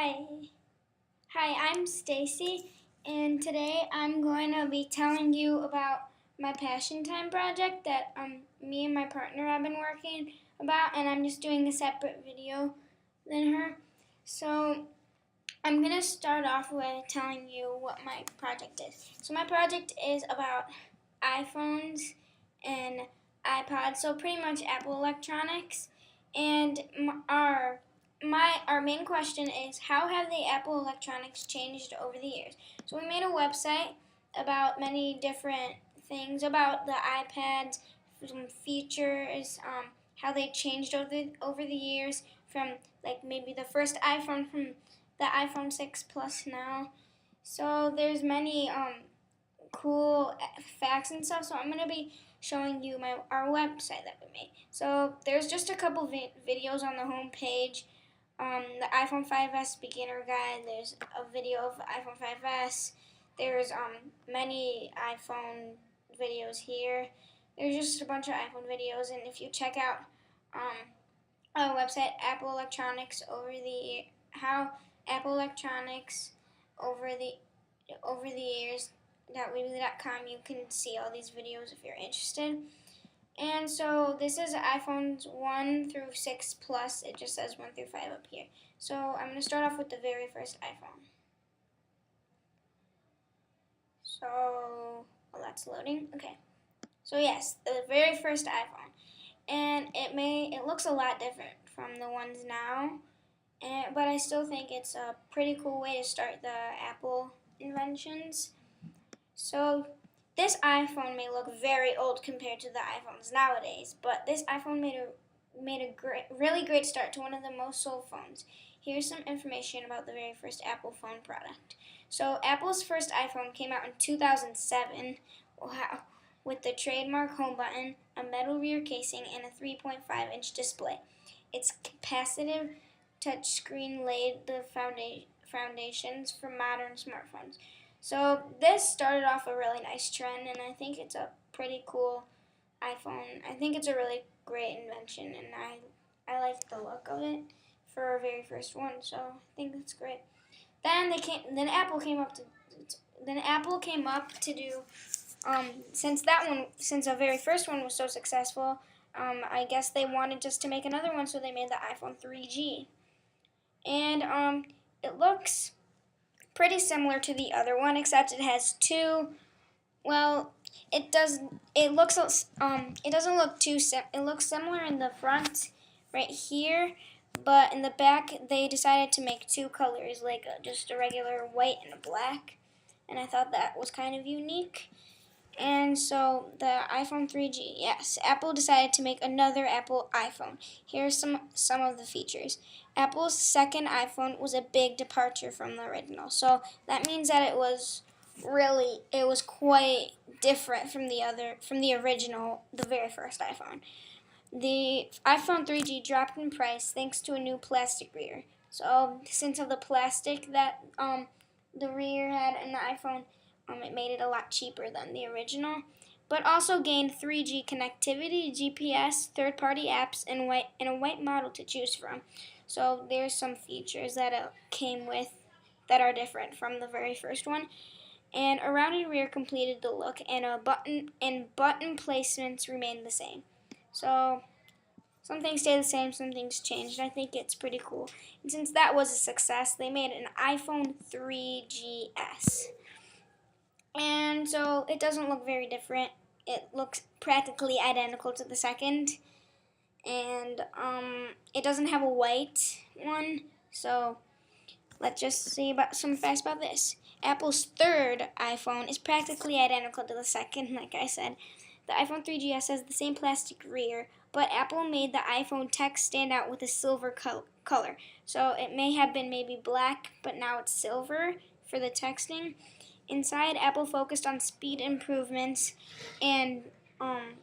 Hi. Hi, I'm Stacy, and today I'm going to be telling you about my Passion Time project that me and my partner have been working about, and I'm just doing a separate video than her. So I'm going to start off with telling you what my project is. So my project is about iPhones and iPods, so pretty much Apple electronics, and our main question is, how have the Apple electronics changed over the years? So we made a website about many different things about the iPads, some features, how they changed over the years, from like maybe the first iPhone from the iPhone 6 Plus now. So there's many cool facts and stuff. So I'm going to be showing you our website that we made. So there's just a couple videos on the home page. The iPhone 5S beginner guide. There's a video of the iPhone 5S. There's many iPhone videos here. There's just a bunch of iPhone videos, and if you check out our website, Apple Electronics how Apple Electronics over the years .weebly.com, you can see all these videos if you're interested. And so this is iPhones 1 through 6 Plus. It just says 1 through 5 up here. So I'm going to start off with the very first iPhone. So, well, that's loading. Okay. So yes, the very first iPhone. And it looks a lot different from the ones now. But I still think it's a pretty cool way to start the Apple inventions. So this iPhone may look very old compared to the iPhones nowadays, but this iPhone made a really great start to one of the most sold phones. Here's some information about the very first Apple phone product. So Apple's first iPhone came out in 2007. Wow. With the trademark home button, a metal rear casing, and a 3.5-inch display. Its capacitive touchscreen laid the foundations for modern smartphones. So this started off a really nice trend, and I think it's a pretty cool iPhone. I think it's a really great invention, and I like the look of it for our very first one. So I think that's great. Then Apple came up to do since the very first one was so successful. I guess they wanted just to make another one, so they made the iPhone 3G, and it looks pretty similar to the other one, except it has two. Well, it doesn't look too it looks similar in the front, right here, but in the back they decided to make two colors, like just a regular white and a black, and I thought that was kind of unique. And so the iPhone 3G, yes, Apple decided to make another Apple iPhone. Here's some of the features. Apple's second iPhone was a big departure from the original. So that means that it was quite different from the original, the very first iPhone. The iPhone 3G dropped in price thanks to a new plastic rear. So since of the plastic that the rear had in the iPhone, it made it a lot cheaper than the original, but also gained 3G connectivity, GPS, third-party apps, and a white model to choose from. So there's some features that it came with that are different from the very first one. And a rounded rear completed the look, and button placements remained the same. So some things stay the same, some things changed. I think it's pretty cool. And since that was a success, they made an iPhone 3GS. And so it doesn't look very different. It looks practically identical to the second. And it doesn't have a white one. So let's just see about some facts about this. Apple's third iPhone is practically identical to the second, like I said. The iPhone 3GS has the same plastic rear, but Apple made the iPhone text stand out with a silver color. So it may have been maybe black, but now it's silver for the texting. Inside, Apple focused on speed improvements and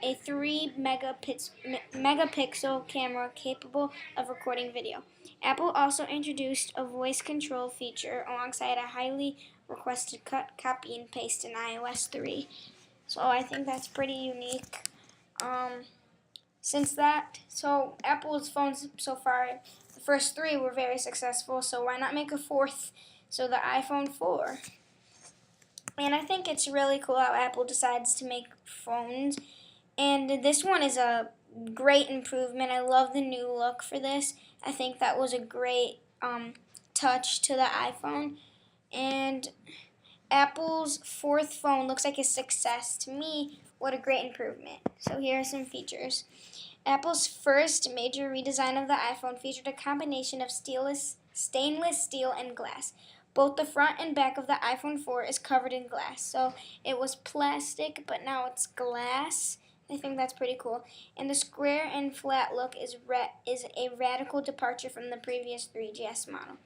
a 3 megapixel camera capable of recording video. Apple also introduced a voice control feature alongside a highly requested cut, copy, and paste in iOS 3. So I think that's pretty unique. So Apple's phones so far, the first three were very successful, so why not make a fourth? So the iPhone 4. And I think it's really cool how Apple decides to make phones. And this one is a great improvement. I love the new look for this. I think that was a great touch to the iPhone. And Apple's fourth phone looks like a success. To me, what a great improvement. So here are some features. Apple's first major redesign of the iPhone featured a combination of stainless steel and glass. Both the front and back of the iPhone 4 is covered in glass. So it was plastic, but now it's glass. I think that's pretty cool. And the square and flat look is a radical departure from the previous 3GS model.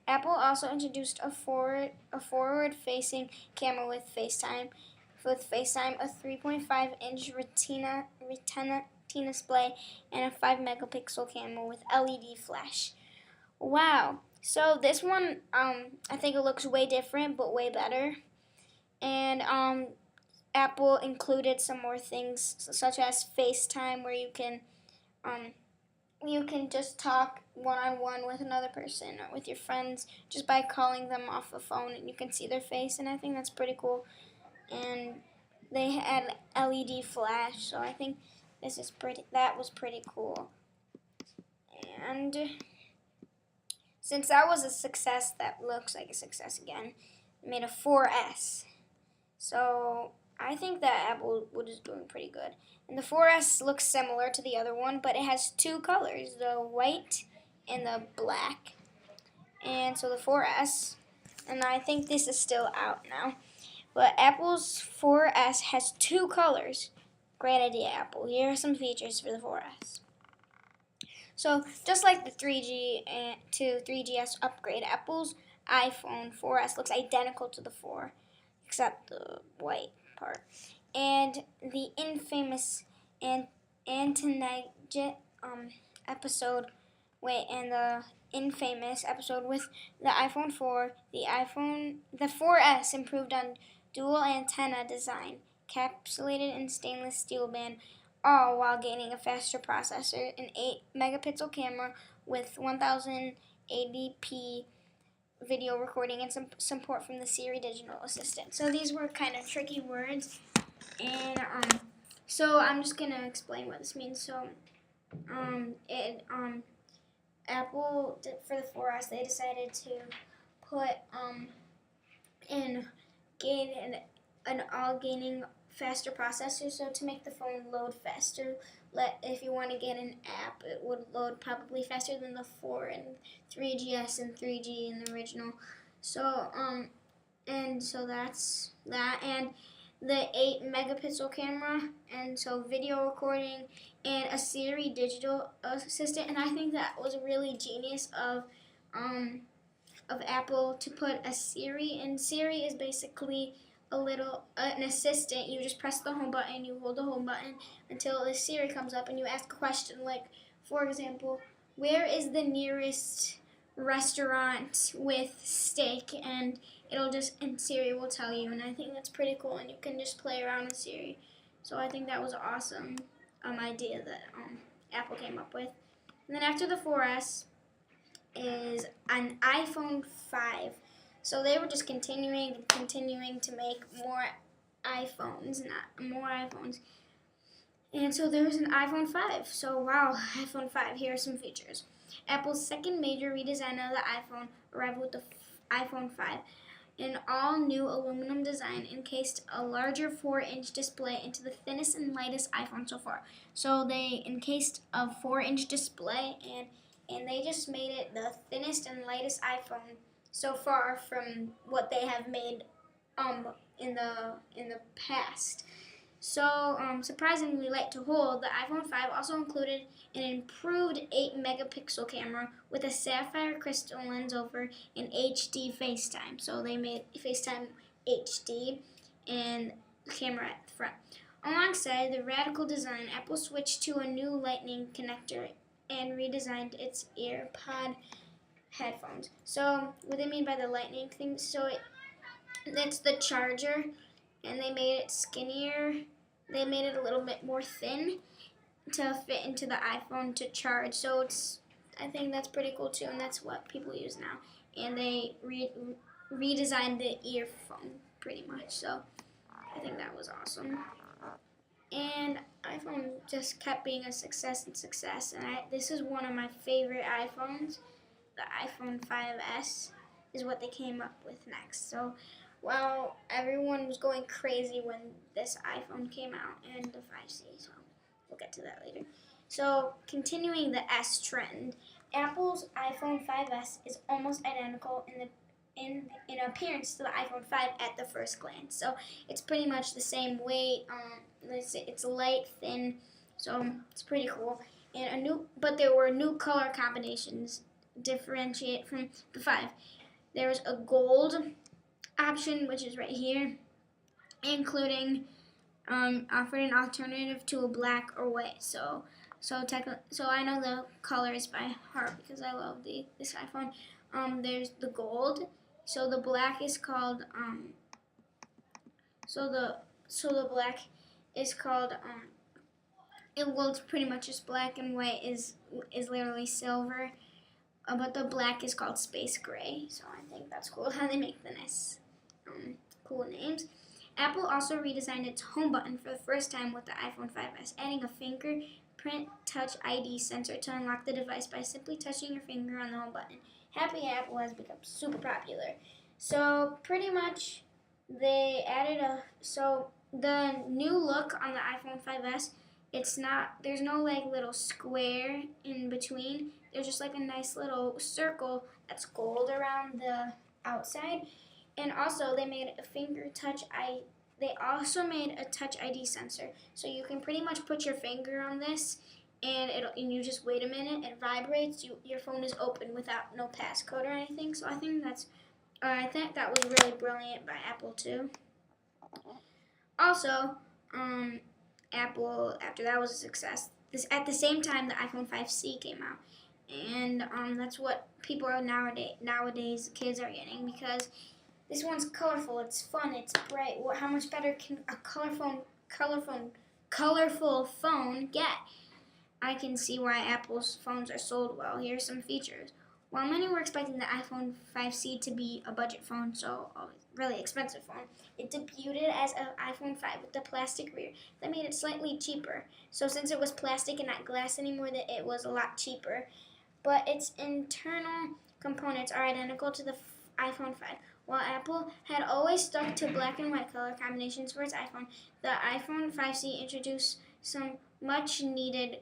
Apple also introduced a forward-facing camera with FaceTime, a 3.5-inch Retina display, and a 5-megapixel camera with LED flash. Wow! So this one, I think it looks way different, but way better. And Apple included some more things, such as FaceTime, where you can just talk one-on-one with another person or with your friends just by calling them off the phone, and you can see their face, and I think that's pretty cool. And they had LED flash, so I think that was pretty cool. And since that was a success, that looks like a success again, it made a 4S. So I think that Apple is doing pretty good. And the 4S looks similar to the other one, but it has two colors, the white and the black. And so the 4S, and I think this is still out now, but Apple's 4S has two colors. Great idea, Apple. Here are some features for the 4S. So just like the 3G to 3GS upgrade, Apple's iPhone 4S looks identical to the 4, except the white part. And the infamous episode with the iPhone 4, the 4S improved on dual antenna design, capsulated in stainless steel band, all while gaining a faster processor, an 8-megapixel camera with 1080p video recording, and some support from the Siri digital assistant. So these were kind of tricky words, and so I'm just gonna explain what this means. So Apple for the 4S, they decided to put an all gaining faster processor, so to make the phone load faster. If you want to get an app, it would load probably faster than the 4 and 3GS and 3G in the original. So and so that's that, and the 8-megapixel camera, and so video recording, and a Siri digital assistant. And I think that was really genius of Apple to put a Siri, and Siri is basically an assistant. You just press the home button, you hold the home button until the Siri comes up, and you ask a question like, for example, where is the nearest restaurant with steak? And Siri will tell you, and I think that's pretty cool, and you can just play around with Siri. So I think that was an awesome idea that Apple came up with. And then after the 4S is an iPhone 5. So they were just continuing to make more iPhones. And so there was an iPhone 5. So wow, iPhone 5. Here are some features. Apple's second major redesign of the iPhone arrived with the iPhone 5. An all-new aluminum design encased a larger 4-inch display into the thinnest and lightest iPhone so far. So they encased a 4-inch display, and they just made it the thinnest and lightest iPhone so far from what they have made in the past. So surprisingly light to hold, the iPhone 5 also included an improved 8-megapixel camera with a sapphire crystal lens over an HD FaceTime. So they made FaceTime HD and the camera at the front. Alongside the radical design, Apple switched to a new Lightning connector and redesigned its IPOD headphones. So what they mean by the Lightning thing, so it's the charger, and they made it skinnier. They made it a little bit more thin to fit into the iPhone to charge. So I think that's pretty cool too, and that's what people use now. And they redesigned the earphone pretty much, so I think that was awesome. And iPhone just kept being a success and success, and this is one of my favorite iPhones. The iPhone 5S is what they came up with next. So while everyone was going crazy when this iPhone came out, and the 5C, so we'll get to that later. So continuing the S trend, Apple's iPhone 5S is almost identical in appearance to the iPhone 5 at the first glance. So it's pretty much the same weight. It's light, thin, so it's pretty cool. And but there were new color combinations differentiate from the 5. There's a gold option, which is right here, including offered an alternative to a black or white. So I know the colors by heart because I love this iPhone. There's the gold. So the black is called the black is called it's pretty much just black, and white is literally silver. But the black is called space gray. So I think that's cool how they make the nice cool names. Apple also redesigned its home button for the first time with the iPhone 5S, adding a fingerprint touch ID sensor to unlock the device by simply touching your finger on the home button. Happy Apple has become super popular. So pretty much they added the new look on the iPhone 5S, there's no like little square in between. There's just like a nice little circle that's gold around the outside. And also they made they also made a touch ID sensor. So you can pretty much put your finger on this and you just wait a minute, it vibrates, your phone is open without no passcode or anything. So I think that was really brilliant by Apple too. Also, Apple, after that was a success, at the same time the iPhone 5C came out. And that's what people are nowadays kids are getting, because this one's colorful, it's fun, it's bright. How much better can a colorful phone get? I can see why Apple's phones are sold well. Here are some features. While many were expecting the iPhone 5C to be a budget phone, so a really expensive phone, it debuted as an iPhone 5 with the plastic rear that made it slightly cheaper. So since it was plastic and not glass anymore, it was a lot cheaper. But its internal components are identical to the iPhone 5. While Apple had always stuck to black and white color combinations for its iPhone, the iPhone 5C introduced some much needed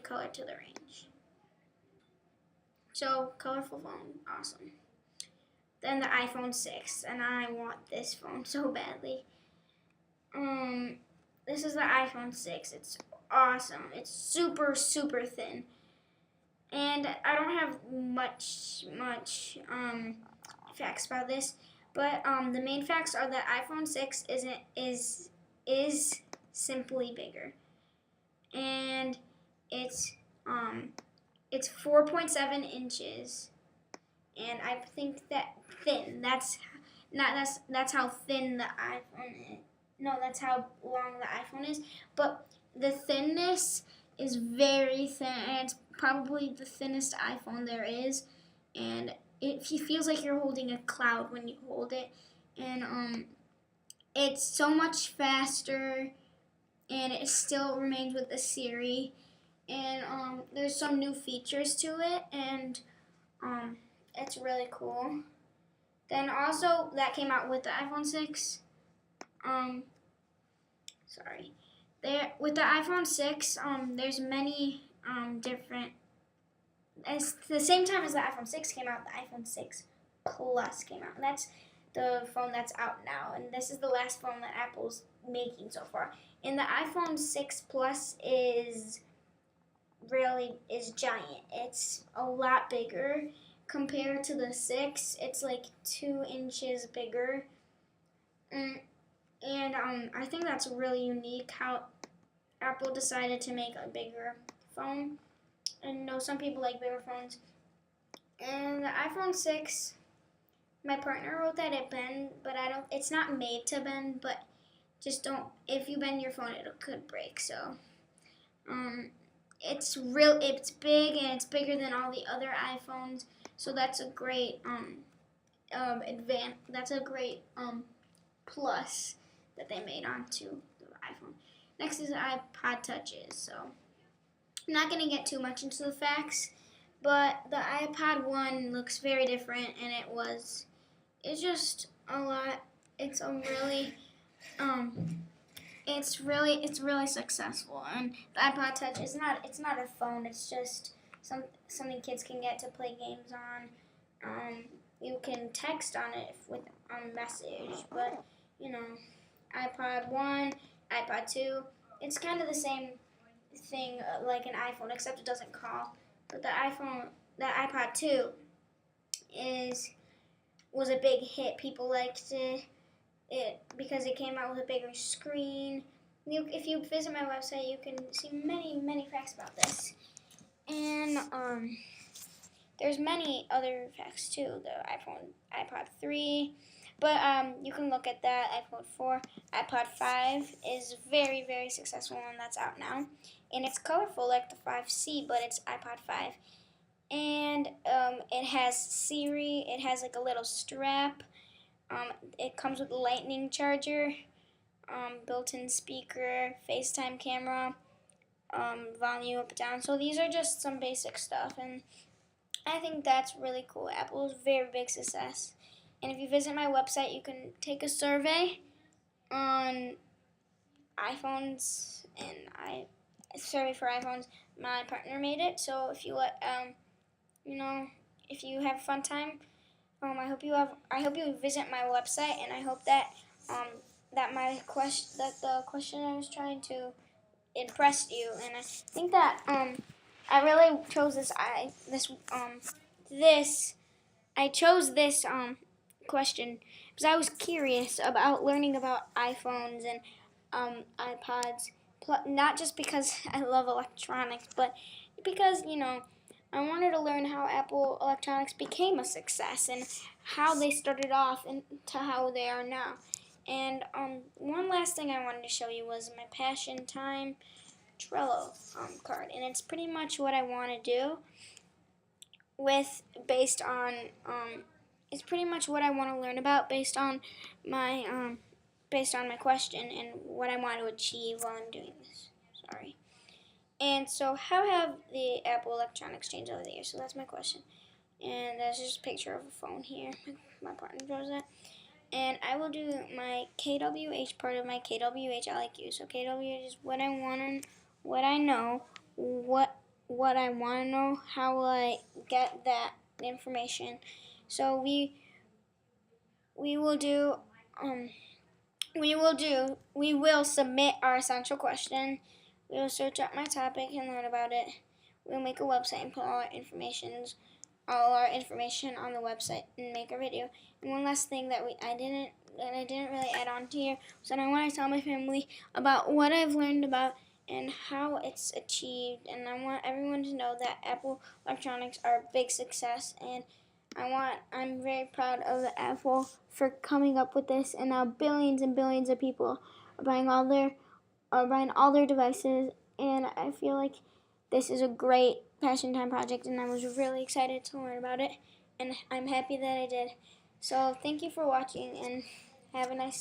color to the range. So, colorful phone, awesome. Then the iPhone 6, and I want this phone so badly. This is the iPhone 6. It's awesome. It's super, super thin. And I don't have much facts about this, but the main facts are that iPhone 6 is simply bigger, and it's 4.7 inches, and I think that thin. That's how thin the iPhone is. No, that's how long the iPhone is. But the thinness is very thin, and it's probably the thinnest iPhone there is, and it feels like you're holding a cloud when you hold it, and it's so much faster, and it still remains with the Siri, and there's some new features to it, and it's really cool. Then also that came out with the iPhone 6. With the iPhone 6, there's many different. At the same time as the iPhone 6 came out, the iPhone 6 Plus came out. And that's the phone that's out now, and this is the last phone that Apple's making so far. And the iPhone 6 Plus is giant. It's a lot bigger compared to the 6. It's like 2 inches bigger. And I think that's really unique how Apple decided to make a bigger phone. And some people like bigger phones. And the iPhone 6, my partner wrote that it bend, but it's not made to bend, but just don't, if you bend your phone, it could break. So, it's big, and it's bigger than all the other iPhones. So that's a great that's a great plus that they made onto the iPhone. Next is iPod touches. So I'm not going to get too much into the facts, but the iPod 1 looks very different, and it's just a lot. It's a really it's really successful. And the iPod Touch is not a phone. It's just something kids can get to play games on. You can text on it with message, but iPod 1, iPod 2, it's kind of the same thing like an iPhone, except it doesn't call. But the iPod 2 was a big hit. People liked it because it came out with a bigger screen. If you visit my website, you can see many facts about this. And there's many other facts too. The iPod 3, but you can look at that. iPod 4, iPod 5 is very successful, and that's out now. And it's colorful like the 5C, but it's iPod 5. And it has Siri. It has like a little strap. It comes with a lightning charger, built-in speaker, FaceTime camera, volume up and down. So these are just some basic stuff, and I think that's really cool. Apple is a very big success. And if you visit my website, you can take a survey on iPhones, and a survey for iPhones. My partner made it. So if you if you have a fun time, I hope you visit my website, and I hope that that the question I was trying to impressed you. And I think that I really chose I chose this question because I was curious about learning about iPhones and iPods, not just because I love electronics, but because I wanted to learn how Apple Electronics became a success and how they started off and to how they are now. And one last thing I wanted to show you was my Passion Time Trello card, and it's pretty much what I want to do it's pretty much what I want to learn about based on my question and what I want to achieve while I'm doing this. Sorry. And so, how have the Apple Electronics changed over the years? So that's my question. And that's just a picture of a phone here. My partner draws that. And I will do my KWH part of my KWH I like you. So KWH is what I want to, what I know, what I want to know, how will I get that information. So we will submit our essential question. We will search up my topic and learn about it. We'll make a website and put all our information on the website and make a video. And one last thing that I didn't really add on to here was that I want to tell my family about what I've learned about and how it's achieved. And I want everyone to know that Apple Electronics are a big success, and I'm very proud of Apple for coming up with this, and now billions and billions of people are buying all their devices, and I feel like this is a great Passion Time project, and I was really excited to learn about it, and I'm happy that I did. So thank you for watching, and have a nice